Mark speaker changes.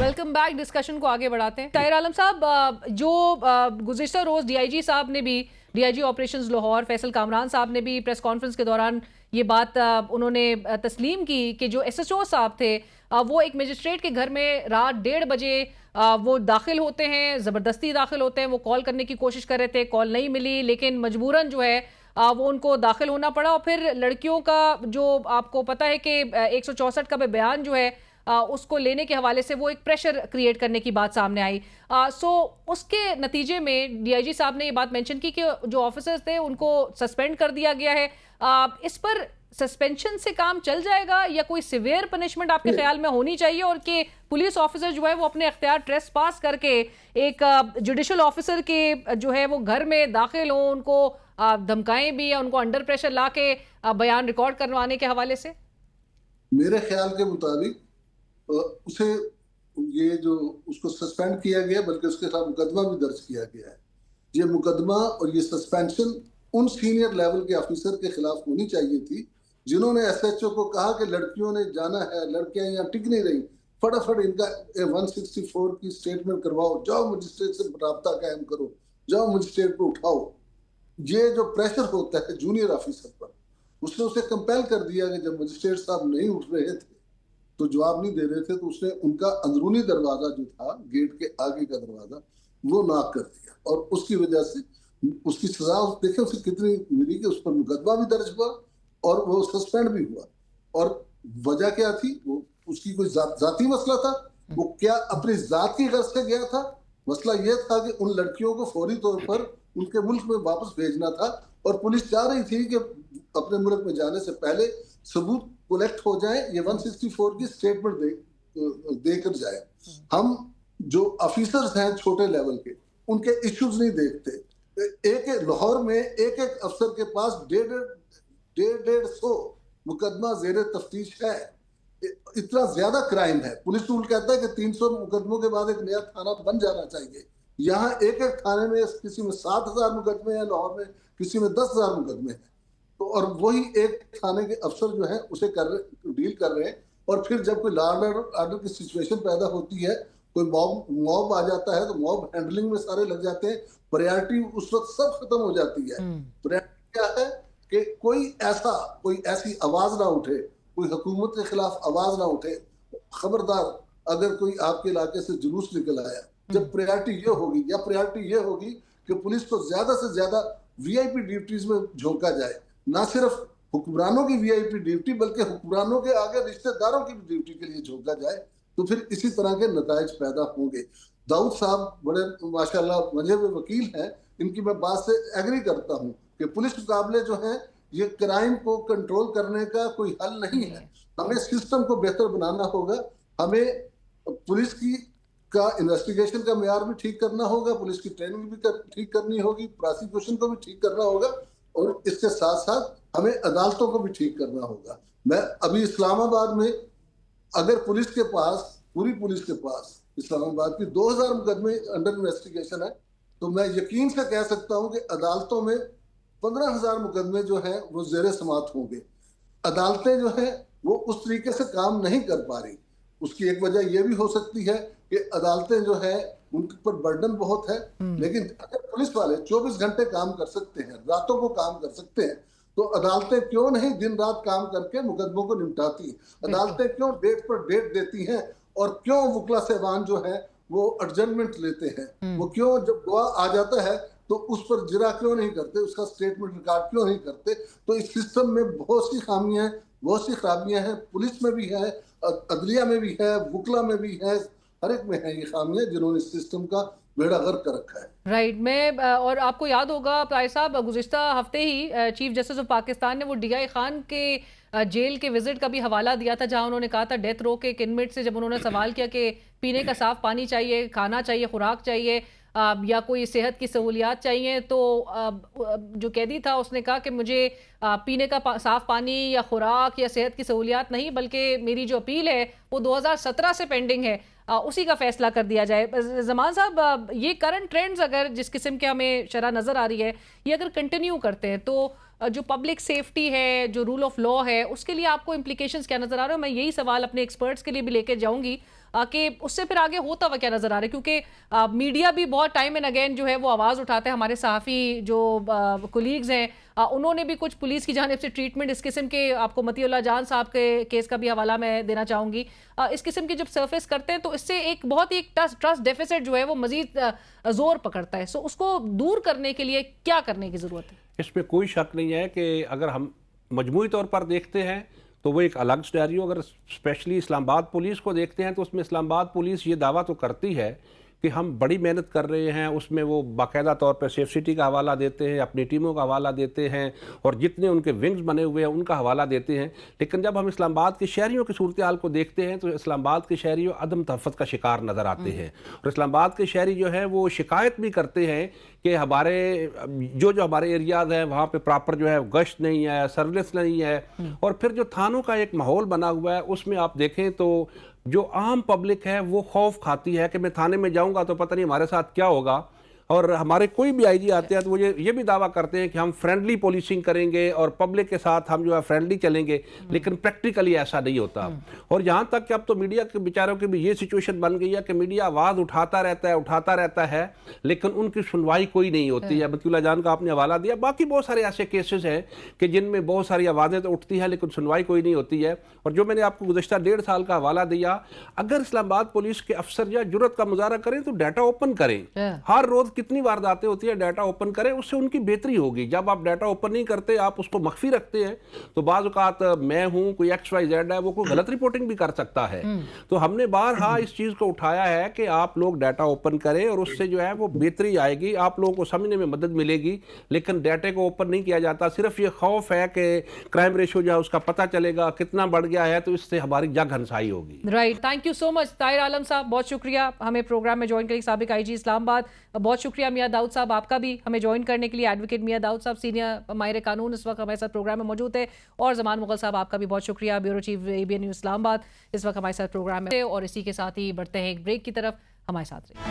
Speaker 1: Welcome back. Discussion को आगे बढ़ाते हैं। ताहिर आलम साहब, जो गुज़िश्ता रोज़ डीआईजी साहब ने भी, डीआईजी ऑपरेशंस लाहौर फैसल कामरान साहब ने भी प्रेस कॉन्फ्रेंस के दौरान ये बात उन्होंने तस्लीम की कि जो एसएचओ साहब थे वो एक मजिस्ट्रेट के घर में रात 1:30 बजे वो दाखिल होते हैं, ज़बरदस्ती दाखिल होते हैं। वो कॉल करने की कोशिश कर रहे थे, कॉल नहीं मिली, लेकिन मजबूरन जो है वो उनको दाखिल होना पड़ा। और फिर लड़कियों का जो आपको पता है कि 164 का बयान जो है उसको लेने के हवाले से वो एक प्रेशर क्रिएट करने की बात सामने आई। सो उसके नतीजे में डीआईजी साहब ने ये बात मेंशन की कि जो ऑफिसर्स थे उनको सस्पेंड कर दिया गया है। इस पर सस्पेंशन से काम चल जाएगा या कोई सिवियर पनिशमेंट आपके ख्याल में होनी चाहिए, और कि पुलिस ऑफिसर जो है वो अपने अख्तियार ट्रेस पास करके एक जुडिशल ऑफिसर के जो है वो घर में दाखिल हों, उनको धमकाएं भी या उनको अंडर प्रेशर ला के बयान रिकॉर्ड करवाने के हवाले से?
Speaker 2: मेरे ख्याल के मुताबिक उसे ये जो उसको सस्पेंड किया गया, बल्कि उसके साथ मुकदमा भी दर्ज किया गया है। ये मुकदमा और ये सस्पेंशन उन सीनियर लेवल के ऑफिसर के खिलाफ होनी चाहिए थी जिन्होंने एसएचओ को कहा कि लड़कियों ने जाना है, लड़कियां यहाँ टिक नहीं रही, फटाफट इनका 164 की स्टेटमेंट करवाओ, जाओ मजिस्ट्रेट से राब्ता कायम करो, जाओ मजिस्ट्रेट को उठाओ। ये जो प्रेशर होता है जूनियर ऑफिसर पर, उसने उसे कंपेल कर दिया कि जब मजिस्ट्रेट साहब नहीं उठ रहे थे तो जवाब नहीं दे रहे थे, तो उसने उनका अंदरूनी दरवाजा जो था, गेट के आगे का दरवाजा, वो नॉक कर दिया। और उसकी वजह से उसकी सजा देखे उसे कितनी मिली कि उस पर मुकदमा भी दर्ज हुआ और वो सस्पेंड भी हुआ। और वजह क्या थी? वो उसकी कोई जाती मसला था, वो क्या अपनी जात की गर्ज से गया था? मसला यह था कि उन लड़कियों को फौरी तौर पर उनके मुल्क में वापस भेजना था, और पुलिस चाह रही थी कि अपने मुल्क में जाने से पहले सबूत कलेक्ट हो जाए, ये 164 की स्टेटमेंट देकर जाए। हम जो ऑफिसर्स हैं छोटे लेवल के, उनके इश्यूज नहीं देखते। एक लाहौर में एक अफसर के पास 150 मुकदमा जेर तफ्तीश है। इतना ज्यादा क्राइम है। पुलिस रूल कहता है कि 300 मुकदमों के बाद एक नया थाना बन जाना चाहिए। यहाँ एक थाने में किसी में 7,000 मुकदमे हैं, लाहौर में किसी में 10,000 मुकदमे हैं। तो और वही एक थाने के अफसर जो है उसे डील कर रहे हैं। और फिर जब कोई लॉ ऑर्डर की सिचुएशन पैदा होती है, कोई मॉब आ जाता है, तो मॉब हैंडलिंग में सारे लग जाते हैं। प्रायोरिटी उस वक्त सब खत्म हो जाती है। प्रायोरिटी क्या है कि कोई ऐसी आवाज ना उठे, कोई हुकूमत के खिलाफ आवाज ना उठे। खबरदार, अगर कोई आपके इलाके से जुलूस निकल आया, जब प्रायोरिटी ये होगी, या प्रायोरिटी ये होगी कि पुलिस को ज्यादा से ज्यादा वीआईपी ड्यूटीज में झोंका जाए, ना सिर्फ हुक्मरानों की वीआईपी ड्यूटी बल्कि हुक्मरानों के आगे रिश्तेदारों की ड्यूटी के लिए झोंका जाए, तो फिर इसी तरह के नताइज पैदा होंगे। दाऊद साहब बड़े माशाल्लाह मजे में वकील हैं, इनकी मैं बात से एग्री करता हूं कि पुलिस मुकाबले जो है ये क्राइम को कंट्रोल करने का कोई हल नहीं है। हमें सिस्टम को बेहतर बनाना होगा। हमें पुलिस की का इन्वेस्टिगेशन का मेयार भी ठीक करना होगा, पुलिस की ट्रेनिंग भी ठीक करनी होगी, प्रोसिक्यूशन को भी ठीक करना होगा, और इसके साथ साथ हमें अदालतों को भी ठीक करना होगा। मैं अभी इस्लामाबाद में, अगर पुलिस के पास, पूरी पुलिस के पास इस्लामाबाद की 2000 मुकदमे अंडर इन्वेस्टिगेशन है, तो मैं यकीन से कह सकता हूं कि अदालतों में 15,000 मुकदमे जो हैं वो जेर समात होंगे। अदालतें जो हैं वो उस तरीके से काम नहीं कर पा रही। उसकी एक वजह यह भी हो सकती है कि अदालतें जो है उनके पर बर्डन बहुत है, लेकिन अगर पुलिस वाले 24 घंटे काम कर सकते हैं, रातों को काम कर सकते हैं, तो अदालतें क्यों नहीं दिन रात काम करके मुकदमों को निपटाती? अदालतें क्यों डेट पर डेट देती हैं? और क्यों वकील साहबान जो है वो एडजर्नमेंट लेते हैं? वो क्यों जब गवाह आ जाता है तो उस पर जिरा क्यों नहीं करते, उसका स्टेटमेंट रिकॉर्ड क्यों नहीं करते? तो इस सिस्टम में बहुत सी खामियां हैं, बहुत सी खराबियां हैं। पुलिस में भी है, अदलिया में भी है, वकला में भी है, हर एक में है ये खामियां जिन्होंने इस सिस्टम का बेड़ा गर्क कर रखा है।
Speaker 1: राइट। मैं और आपको याद होगा ताहिर साहब, गुज़िश्ता हफ्ते ही चीफ जस्टिस ऑफ पाकिस्तान ने वो डीआई खान के जेल के विजिट का भी हवाला दिया था, जहां उन्होंने कहा था डेथ रो के एक इनमेट से जब उन्होंने सवाल किया कि पीने का साफ पानी चाहिए, खाना चाहिए, खुराक चाहिए, या कोई सेहत की सहूलियात चाहिए, तो जो कैदी था उसने कहा कि मुझे पीने का साफ पानी या खुराक या सेहत की सहूलियात नहीं, बल्कि मेरी जो अपील है वो 2017 से पेंडिंग है, उसी का फैसला कर दिया जाए। जमान साहब, ये करंट ट्रेंड्स अगर जिस किस्म के हमें शरह नज़र आ रही है, ये अगर कंटिन्यू करते हैं तो जो पब्लिक सेफ्टी है, जो रूल ऑफ लॉ है, उसके लिए आपको इम्प्लीकेशंस क्या नजर आ रहे हैं? मैं यही सवाल अपने एक्सपर्ट्स के लिए भी लेके जाऊंगी कि उससे फिर आगे होता हुआ क्या नजर आ रहा है, क्योंकि मीडिया भी बहुत टाइम एंड अगेन जो है वो आवाज उठाते हैं। हमारे सहाफ़ी जो कोलीग्स हैं उन्होंने भी कुछ पुलिस की जानिब से ट्रीटमेंट इस किस्म के, आपको मतीउल्लाह जान साहब के केस का भी हवाला मैं देना चाहूंगी, इस किस्म के जब सरफेस करते हैं तो इससे एक बहुत ही ट्रस्ट डेफिसिट जो है वो मजीद जोर पकड़ता है। सो उसको दूर करने के लिए क्या करने की जरूरत है?
Speaker 3: इसमें कोई शक नहीं है कि अगर हम मजमूई तौर पर देखते हैं तो वो एक अलग सिनेरियो, अगर स्पेशली इस्लामाबाद पुलिस को देखते हैं तो उसमें इस्लामाबाद पुलिस ये दावा तो करती है कि हम बड़ी मेहनत कर रहे हैं, उसमें वो बाकायदा तौर पर सेफ सिटी का हवाला देते हैं, अपनी टीमों का हवाला देते हैं और जितने उनके विंग्स बने हुए हैं उनका हवाला देते हैं। लेकिन जब हम इस्लामाबाद के शहरियों की सूरत हाल को देखते हैं तो इस्लामाबाद के शहरी अदम तहफ़्फ़ुज़ का शिकार नज़र आते हैं। और इस्लामाबाद के शहरी जो है वो शिकायत भी करते हैं कि हमारे जो हमारे एरियाज़ हैं वहाँ पे प्रॉपर जो है गश्त नहीं है, सर्विलेंस नहीं है। और फिर जो थानों का एक माहौल बना हुआ है उसमें आप देखें तो जो आम पब्लिक है वो खौफ खाती है कि मैं थाने में जाऊंगा तो पता नहीं हमारे साथ क्या होगा। और हमारे कोई भी आईजी आते हैं तो वो ये भी दावा करते हैं कि हम फ्रेंडली पुलिसिंग करेंगे और पब्लिक के साथ हम जो है फ्रेंडली चलेंगे, लेकिन प्रैक्टिकली ऐसा नहीं होता। और यहाँ तक कि अब तो मीडिया के बेचारों की भी ये सिचुएशन बन गई है कि मीडिया आवाज़ उठाता रहता है लेकिन उनकी सुनवाई कोई नहीं होती है। मतीउल्लाह जान का आपने हवाला दिया, बाकी बहुत सारे ऐसे केसेस हैं कि जिनमें बहुत सारी आवाज़ें तो उठती हैं लेकिन सुनवाई कोई नहीं होती है। और जो मैंने आपको गुज़श्ता 1.5 साल का हवाला दिया, अगर इस्लामाबाद पुलिस के अफसर या जुर्रत का मुजाहरा करें तो डाटा ओपन करें, हर रोज़ कितनी वारदातें होती है डाटा ओपन करें, उससे उनकी बेहतरी होगी। जब आप डाटा ओपन नहीं करते, आप उसको मख्फी रखते हैं तो बाज़ औक़ात मैं हूं, कोई XYZ है, वो कोई गलत रिपोर्टिंग भी कर सकता है। तो हमने बारहा इस चीज़ को उठाया है कि आप लोग डाटा ओपन करें और उससे जो है वो बेहतरी आएगी, आप लोगों को समझने में मदद मिलेगी। लेकिन डाटे को ओपन नहीं किया जाता, सिर्फ ये खौफ है कि क्राइम रेशो जो है उसका पता चलेगा कितना बढ़ गया है तो इससे हमारी जग हंसाई होगी।
Speaker 1: Right, thank you so much Tahir Alam sahab, बहुत शुक्रिया हमें प्रोग्राम में ज्वाइन करने, साबिक IG इस्लामाबाद। बहुत शुक्रिया मियां दाऊद साहब आपका भी हमें ज्वाइन करने के लिए। एडवोकेट मियां दाऊद साहब, सीनियर माहिर कानून, इस वक्त हमारे साथ प्रोग्राम में मौजूद है। और जमान मुगल साहब आपका भी बहुत शुक्रिया, bureau chief ABN news Islamabad, इस वक्त हमारे साथ प्रोग्राम में। और इसी के साथ ही बढ़ते हैं एक ब्रेक की तरफ, हमारे साथ रहिए।